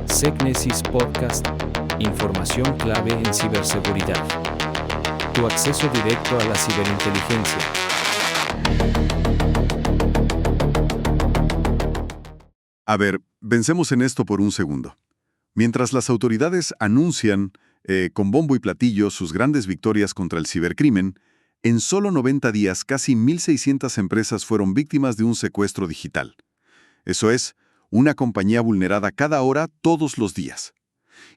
SecNesis Podcast, información clave en ciberseguridad. Tu acceso directo a la ciberinteligencia. A ver, pensemos en esto por un segundo. Mientras las autoridades anuncian con bombo y platillo sus grandes victorias contra el cibercrimen, en solo 90 días casi 1.600 empresas fueron víctimas de un secuestro digital. Eso es, una compañía vulnerada cada hora, todos los días.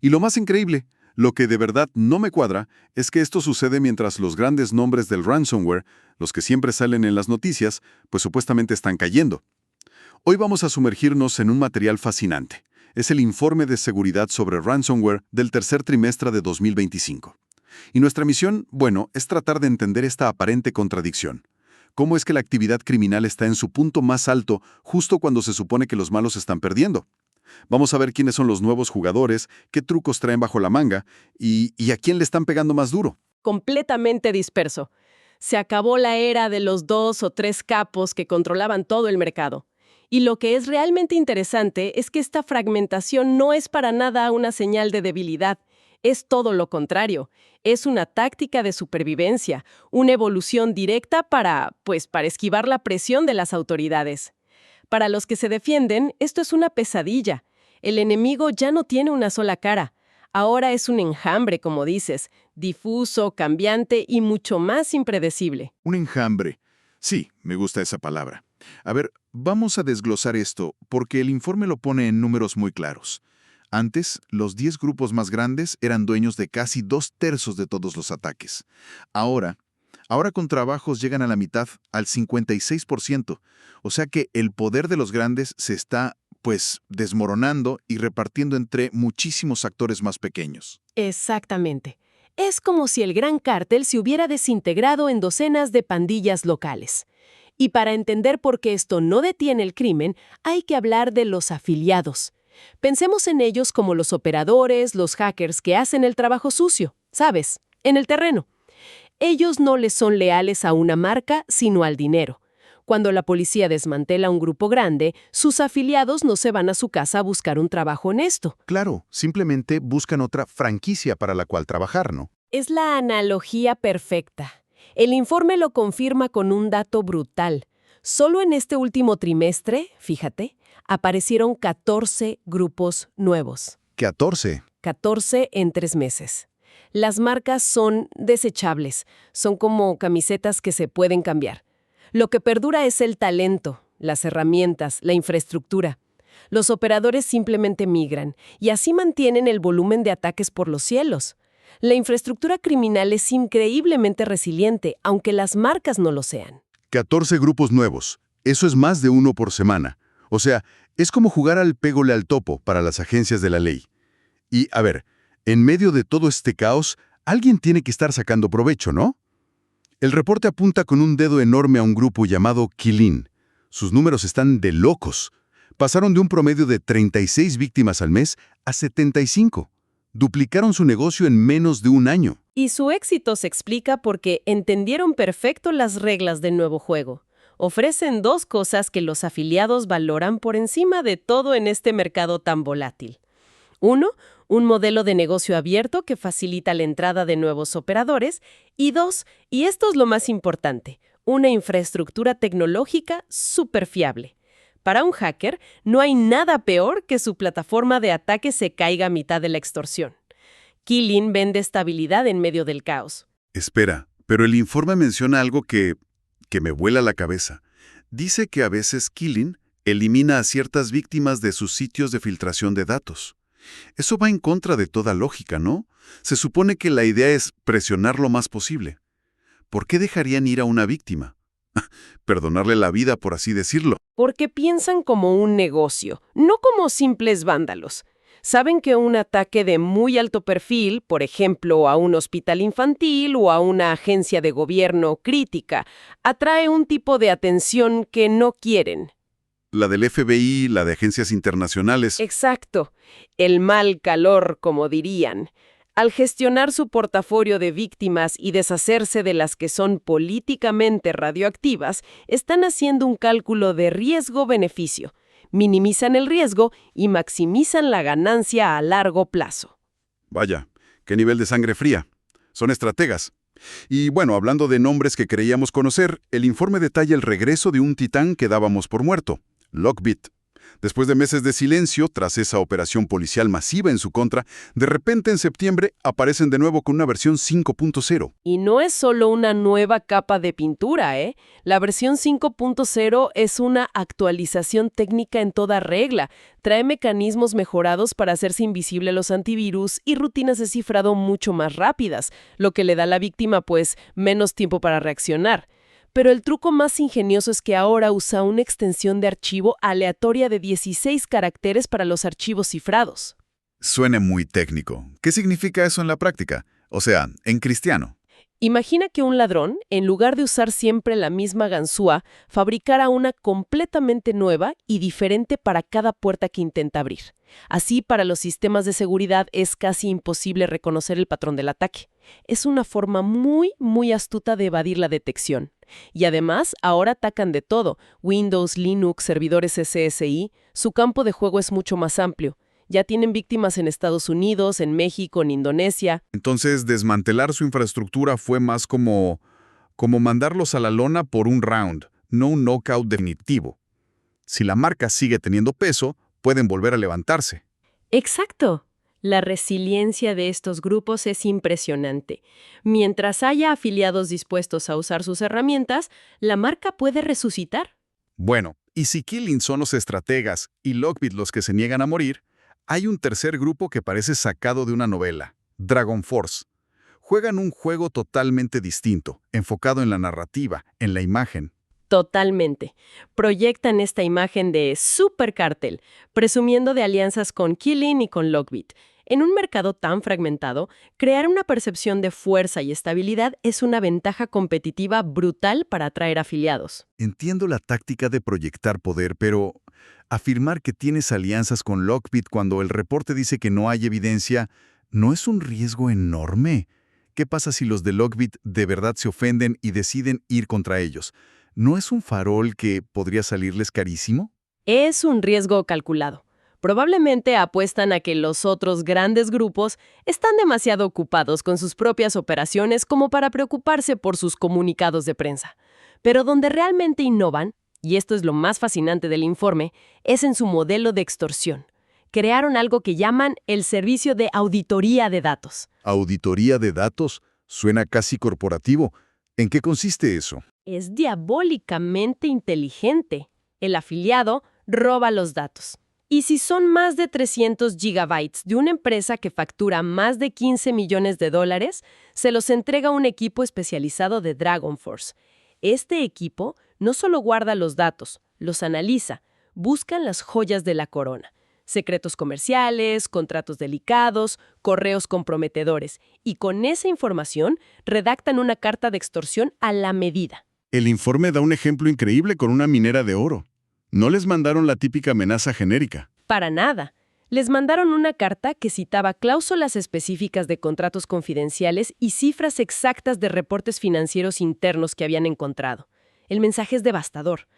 Y lo más increíble, lo que de verdad no me cuadra, es que esto sucede mientras los grandes nombres del ransomware, los que siempre salen en las noticias, pues supuestamente están cayendo. Hoy vamos a sumergirnos en un material fascinante. Es el informe de seguridad sobre ransomware del tercer trimestre de 2025. Y nuestra misión, es tratar de entender esta aparente contradicción. ¿Cómo es que la actividad criminal está en su punto más alto justo cuando se supone que los malos están perdiendo? Vamos a ver quiénes son los nuevos jugadores, qué trucos traen bajo la manga y a quién le están pegando más duro. Completamente disperso. Se acabó la era de los 2 o 3 capos que controlaban todo el mercado. Y lo que es realmente interesante es que esta fragmentación no es para nada una señal de debilidad. Es todo lo contrario. Es una táctica de supervivencia, una evolución directa para esquivar la presión de las autoridades. Para los que se defienden, esto es una pesadilla. El enemigo ya no tiene una sola cara. Ahora es un enjambre, como dices, difuso, cambiante y mucho más impredecible. Un enjambre. Sí, me gusta esa palabra. A ver, vamos a desglosar esto, porque el informe lo pone en números muy claros. Antes, los 10 grupos más grandes eran dueños de casi 2/3 de todos los ataques. Ahora con trabajos llegan a la mitad, al 56%. O sea que el poder de los grandes se está, desmoronando y repartiendo entre muchísimos actores más pequeños. Exactamente. Es como si el gran cártel se hubiera desintegrado en docenas de pandillas locales. Y para entender por qué esto no detiene el crimen, hay que hablar de los afiliados. Pensemos en ellos como los operadores, los hackers que hacen el trabajo sucio, ¿sabes? En el terreno. Ellos no les son leales a una marca, sino al dinero. Cuando la policía desmantela un grupo grande, sus afiliados no se van a su casa a buscar un trabajo honesto. Claro, simplemente buscan otra franquicia para la cual trabajar, ¿no? Es la analogía perfecta. El informe lo confirma con un dato brutal. Solo en este último trimestre, fíjate, aparecieron 14 grupos nuevos. 14. 14 en 3 meses. Las marcas son desechables, son como camisetas que se pueden cambiar. Lo que perdura es el talento, las herramientas, la infraestructura. Los operadores simplemente migran y así mantienen el volumen de ataques por los cielos. La infraestructura criminal es increíblemente resiliente, aunque las marcas no lo sean. 14 grupos nuevos. Eso es más de uno por semana. O sea, es como jugar al pégole al topo para las agencias de la ley. Y, a ver, en medio de todo este caos, alguien tiene que estar sacando provecho, ¿no? El reporte apunta con un dedo enorme a un grupo llamado Qilin. Sus números están de locos. Pasaron de un promedio de 36 víctimas al mes a 75. Duplicaron su negocio en menos de un año. Y su éxito se explica porque entendieron perfecto las reglas del nuevo juego. Ofrecen 2 cosas que los afiliados valoran por encima de todo en este mercado tan volátil. 1, un modelo de negocio abierto que facilita la entrada de nuevos operadores. Y 2, y esto es lo más importante, una infraestructura tecnológica súper fiable. Para un hacker, no hay nada peor que su plataforma de ataque se caiga a mitad de la extorsión. Qilin vende estabilidad en medio del caos. Espera, pero el informe menciona algo que me vuela la cabeza. Dice que a veces Qilin elimina a ciertas víctimas de sus sitios de filtración de datos. Eso va en contra de toda lógica, ¿no? Se supone que la idea es presionar lo más posible. ¿Por qué dejarían ir a una víctima? Perdonarle la vida, por así decirlo. Porque piensan como un negocio, no como simples vándalos. Saben que un ataque de muy alto perfil, por ejemplo, a un hospital infantil o a una agencia de gobierno crítica, atrae un tipo de atención que no quieren. La del FBI, la de agencias internacionales. Exacto. El mal calor, como dirían. Al gestionar su portafolio de víctimas y deshacerse de las que son políticamente radioactivas, están haciendo un cálculo de riesgo-beneficio. minimizan el riesgo y maximizan la ganancia a largo plazo. Vaya, qué nivel de sangre fría. Son estrategas. Y bueno, hablando de nombres que creíamos conocer, el informe detalla el regreso de un titán que dábamos por muerto, Lockbit. Después de meses de silencio, tras esa operación policial masiva en su contra, de repente en septiembre aparecen de nuevo con una versión 5.0. Y no es solo una nueva capa de pintura, ¿eh? La versión 5.0 es una actualización técnica en toda regla. Trae mecanismos mejorados para hacerse invisible los antivirus y rutinas de cifrado mucho más rápidas, lo que le da a la víctima, pues, menos tiempo para reaccionar. Pero el truco más ingenioso es que ahora usa una extensión de archivo aleatoria de 16 caracteres para los archivos cifrados. Suena muy técnico. ¿Qué significa eso en la práctica? O sea, en cristiano. Imagina que un ladrón, en lugar de usar siempre la misma ganzúa, fabricara una completamente nueva y diferente para cada puerta que intenta abrir. Así, para los sistemas de seguridad es casi imposible reconocer el patrón del ataque. Es una forma muy astuta de evadir la detección. Y además, ahora atacan de todo: Windows, Linux, servidores SSI. Su campo de juego es mucho más amplio. Ya tienen víctimas en Estados Unidos, en México, en Indonesia. Entonces, desmantelar su infraestructura fue más como mandarlos a la lona por un round, no un knockout definitivo. Si la marca sigue teniendo peso, pueden volver a levantarse. Exacto. La resiliencia de estos grupos es impresionante. Mientras haya afiliados dispuestos a usar sus herramientas, la marca puede resucitar. Bueno, y si Killing son los estrategas y Lockbit los que se niegan a morir, hay un tercer grupo que parece sacado de una novela, Dragon Force. Juegan un juego totalmente distinto, enfocado en la narrativa, en la imagen. Totalmente. Proyectan esta imagen de supercártel, presumiendo de alianzas con Killing y con Lockbit. En un mercado tan fragmentado, crear una percepción de fuerza y estabilidad es una ventaja competitiva brutal para atraer afiliados. Entiendo la táctica de proyectar poder, pero afirmar que tienes alianzas con Lockbit cuando el reporte dice que no hay evidencia, ¿no es un riesgo enorme? ¿Qué pasa si los de Lockbit de verdad se ofenden y deciden ir contra ellos? ¿No es un farol que podría salirles carísimo? Es un riesgo calculado. Probablemente apuestan a que los otros grandes grupos están demasiado ocupados con sus propias operaciones como para preocuparse por sus comunicados de prensa. Pero donde realmente innovan, y esto es lo más fascinante del informe, es en su modelo de extorsión. Crearon algo que llaman el servicio de auditoría de datos. ¿Auditoría de datos? Suena casi corporativo. ¿En qué consiste eso? Es diabólicamente inteligente. El afiliado roba los datos. Y si son más de 300 gigabytes de una empresa que factura más de $15 millones, se los entrega un equipo especializado de Dragon Force. Este equipo no solo guarda los datos, los analiza, buscan las joyas de la corona: secretos comerciales, contratos delicados, correos comprometedores, y con esa información redactan una carta de extorsión a la medida. El informe da un ejemplo increíble con una minera de oro. No les mandaron la típica amenaza genérica. Para nada. Les mandaron una carta que citaba cláusulas específicas de contratos confidenciales y cifras exactas de reportes financieros internos que habían encontrado. El mensaje es devastador.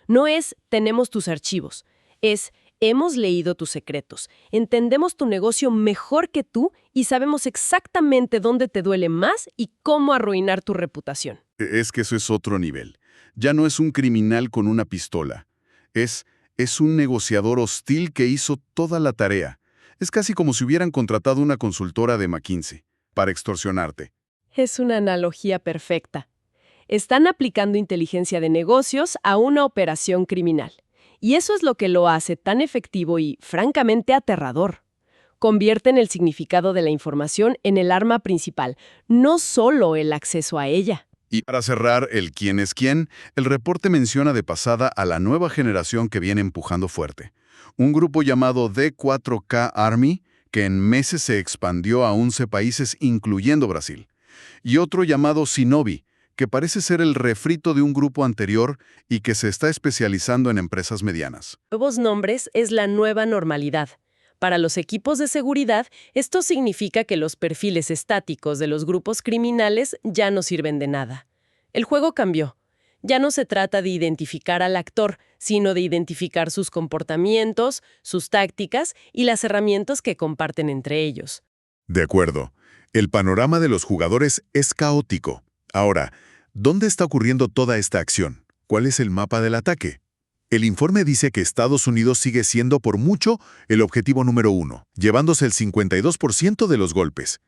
No es «tenemos tus archivos», es «hemos leído tus secretos, entendemos tu negocio mejor que tú y sabemos exactamente dónde te duele más y cómo arruinar tu reputación». Es que eso es otro nivel. Ya no es un criminal con una pistola. Es un negociador hostil que hizo toda la tarea. Es casi como si hubieran contratado una consultora de McKinsey para extorsionarte. Es una analogía perfecta. Están aplicando inteligencia de negocios a una operación criminal. Y eso es lo que lo hace tan efectivo y, francamente, aterrador. Convierten el significado de la información en el arma principal, no solo el acceso a ella. Y para cerrar el quién es quién, el reporte menciona de pasada a la nueva generación que viene empujando fuerte. Un grupo llamado D4K Army, que en meses se expandió a 11 países, incluyendo Brasil. Y otro llamado Shinobi, que parece ser el refrito de un grupo anterior y que se está especializando en empresas medianas. Nuevos nombres es la nueva normalidad. Para los equipos de seguridad, esto significa que los perfiles estáticos de los grupos criminales ya no sirven de nada. El juego cambió. Ya no se trata de identificar al actor, sino de identificar sus comportamientos, sus tácticas y las herramientas que comparten entre ellos. De acuerdo. El panorama de los jugadores es caótico. Ahora, ¿dónde está ocurriendo toda esta acción? ¿Cuál es el mapa del ataque? El informe dice que Estados Unidos sigue siendo por mucho el objetivo número 1, llevándose el 52% de los golpes.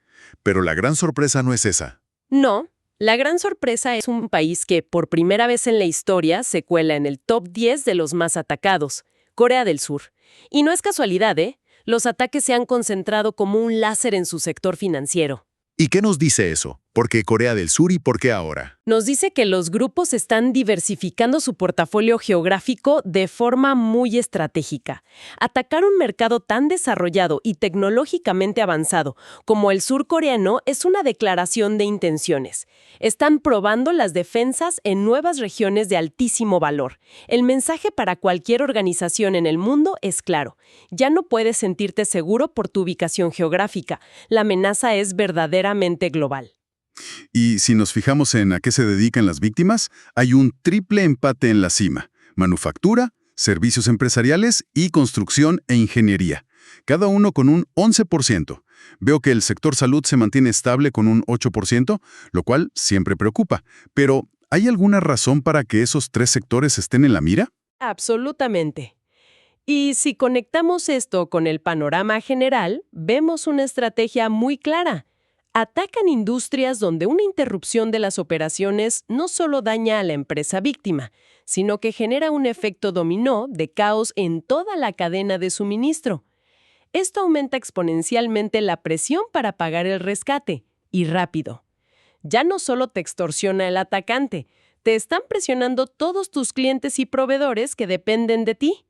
Pero la gran sorpresa no es esa. No, la gran sorpresa es un país que por primera vez en la historia se cuela en el top 10 de los más atacados, Corea del Sur. Y no es casualidad, ¿eh? Los ataques se han concentrado como un láser en su sector financiero. ¿Y qué nos dice eso? ¿Por qué Corea del Sur y por qué ahora? Nos dice que los grupos están diversificando su portafolio geográfico de forma muy estratégica. Atacar un mercado tan desarrollado y tecnológicamente avanzado como el surcoreano es una declaración de intenciones. Están probando las defensas en nuevas regiones de altísimo valor. El mensaje para cualquier organización en el mundo es claro. Ya no puedes sentirte seguro por tu ubicación geográfica. La amenaza es verdaderamente global. Y si nos fijamos en a qué se dedican las víctimas, hay un triple empate en la cima: manufactura, servicios empresariales y construcción e ingeniería, cada uno con un 11%. Veo que el sector salud se mantiene estable con un 8%, lo cual siempre preocupa. Pero, ¿hay alguna razón para que esos tres sectores estén en la mira? Absolutamente. Y si conectamos esto con el panorama general, vemos una estrategia muy clara. Atacan industrias donde una interrupción de las operaciones no solo daña a la empresa víctima, sino que genera un efecto dominó de caos en toda la cadena de suministro. Esto aumenta exponencialmente la presión para pagar el rescate, y rápido. Ya no solo te extorsiona el atacante, te están presionando todos tus clientes y proveedores que dependen de ti.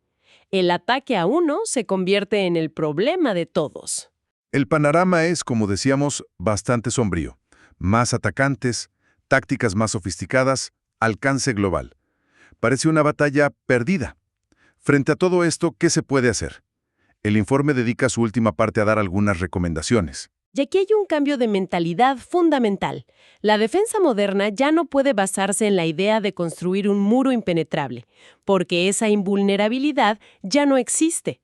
El ataque a uno se convierte en el problema de todos. El panorama es, como decíamos, bastante sombrío. Más atacantes, tácticas más sofisticadas, alcance global. Parece una batalla perdida. Frente a todo esto, ¿qué se puede hacer? El informe dedica su última parte a dar algunas recomendaciones. Y aquí hay un cambio de mentalidad fundamental. La defensa moderna ya no puede basarse en la idea de construir un muro impenetrable, porque esa invulnerabilidad ya no existe.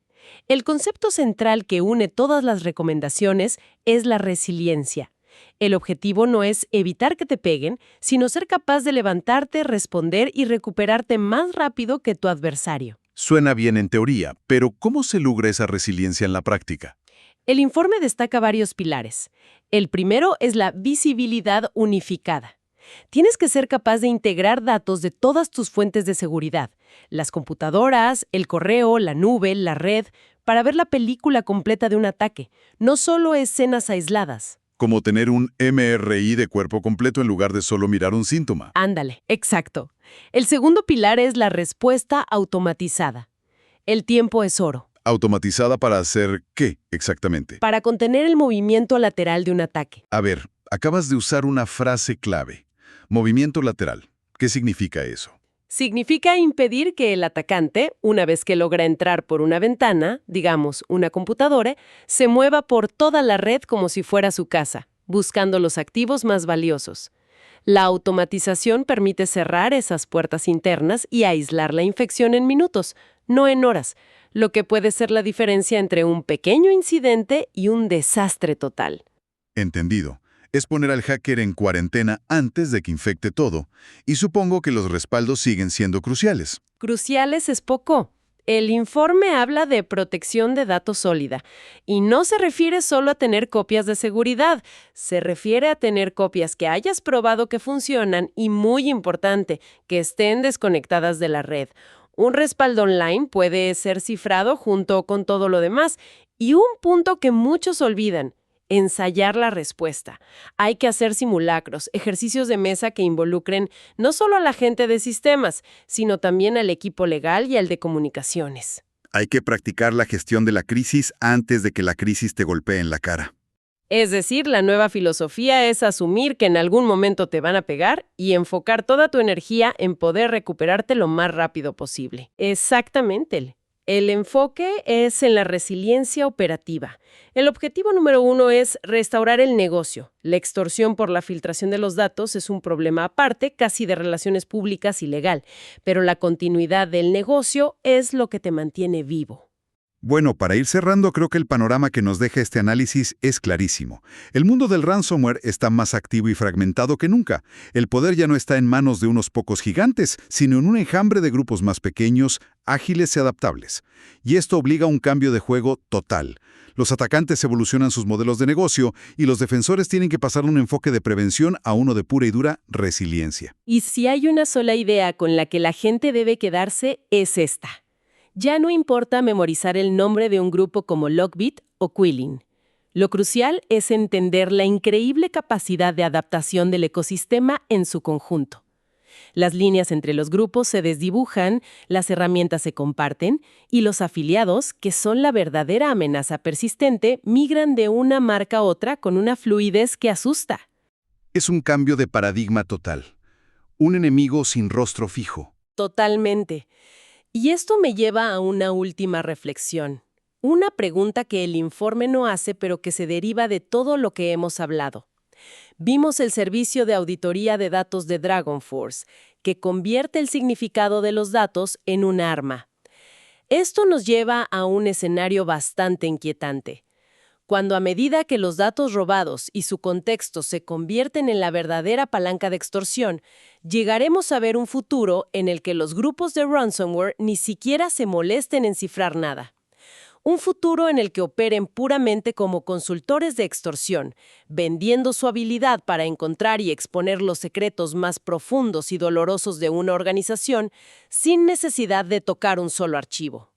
El concepto central que une todas las recomendaciones es la resiliencia. El objetivo no es evitar que te peguen, sino ser capaz de levantarte, responder y recuperarte más rápido que tu adversario. Suena bien en teoría, pero ¿cómo se logra esa resiliencia en la práctica? El informe destaca varios pilares. El primero es la visibilidad unificada. Tienes que ser capaz de integrar datos de todas tus fuentes de seguridad, las computadoras, el correo, la nube, la red, para ver la película completa de un ataque, no solo escenas aisladas. Como tener un MRI de cuerpo completo en lugar de solo mirar un síntoma. Ándale, exacto. El segundo pilar es la respuesta automatizada. El tiempo es oro. ¿Automatizada para hacer qué exactamente? Para contener el movimiento lateral de un ataque. A ver, acabas de usar una frase clave. Movimiento lateral. ¿Qué significa eso? Significa impedir que el atacante, una vez que logra entrar por una ventana, digamos una computadora, se mueva por toda la red como si fuera su casa, buscando los activos más valiosos. La automatización permite cerrar esas puertas internas y aislar la infección en minutos, no en horas, lo que puede ser la diferencia entre un pequeño incidente y un desastre total. Entendido. Es poner al hacker en cuarentena antes de que infecte todo, y supongo que los respaldos siguen siendo cruciales. Cruciales es poco. El informe habla de protección de datos sólida, y no se refiere solo a tener copias de seguridad, se refiere a tener copias que hayas probado que funcionan y, muy importante, que estén desconectadas de la red. Un respaldo online puede ser cifrado junto con todo lo demás, y un punto que muchos olvidan: ensayar la respuesta. Hay que hacer simulacros, ejercicios de mesa que involucren no solo a la gente de sistemas, sino también al equipo legal y al de comunicaciones. Hay que practicar la gestión de la crisis antes de que la crisis te golpee en la cara. Es decir, la nueva filosofía es asumir que en algún momento te van a pegar y enfocar toda tu energía en poder recuperarte lo más rápido posible. Exactamente. El enfoque es en la resiliencia operativa. El objetivo número 1 es restaurar el negocio. La extorsión por la filtración de los datos es un problema aparte, casi de relaciones públicas y legal, pero la continuidad del negocio es lo que te mantiene vivo. Bueno, para ir cerrando, creo que el panorama que nos deja este análisis es clarísimo. El mundo del ransomware está más activo y fragmentado que nunca. El poder ya no está en manos de unos pocos gigantes, sino en un enjambre de grupos más pequeños, ágiles y adaptables. Y esto obliga a un cambio de juego total. Los atacantes evolucionan sus modelos de negocio y los defensores tienen que pasar de un enfoque de prevención a uno de pura y dura resiliencia. Y si hay una sola idea con la que la gente debe quedarse, es esta. Ya no importa memorizar el nombre de un grupo como Lockbit o Quilling. Lo crucial es entender la increíble capacidad de adaptación del ecosistema en su conjunto. Las líneas entre los grupos se desdibujan, las herramientas se comparten y los afiliados, que son la verdadera amenaza persistente, migran de una marca a otra con una fluidez que asusta. Es un cambio de paradigma total. Un enemigo sin rostro fijo. Totalmente. Y esto me lleva a una última reflexión. Una pregunta que el informe no hace, pero que se deriva de todo lo que hemos hablado. Vimos el servicio de auditoría de datos de DragonForce, que convierte el significado de los datos en un arma. Esto nos lleva a un escenario bastante inquietante. Cuando a medida que los datos robados y su contexto se convierten en la verdadera palanca de extorsión, llegaremos a ver un futuro en el que los grupos de ransomware ni siquiera se molesten en cifrar nada. Un futuro en el que operen puramente como consultores de extorsión, vendiendo su habilidad para encontrar y exponer los secretos más profundos y dolorosos de una organización sin necesidad de tocar un solo archivo.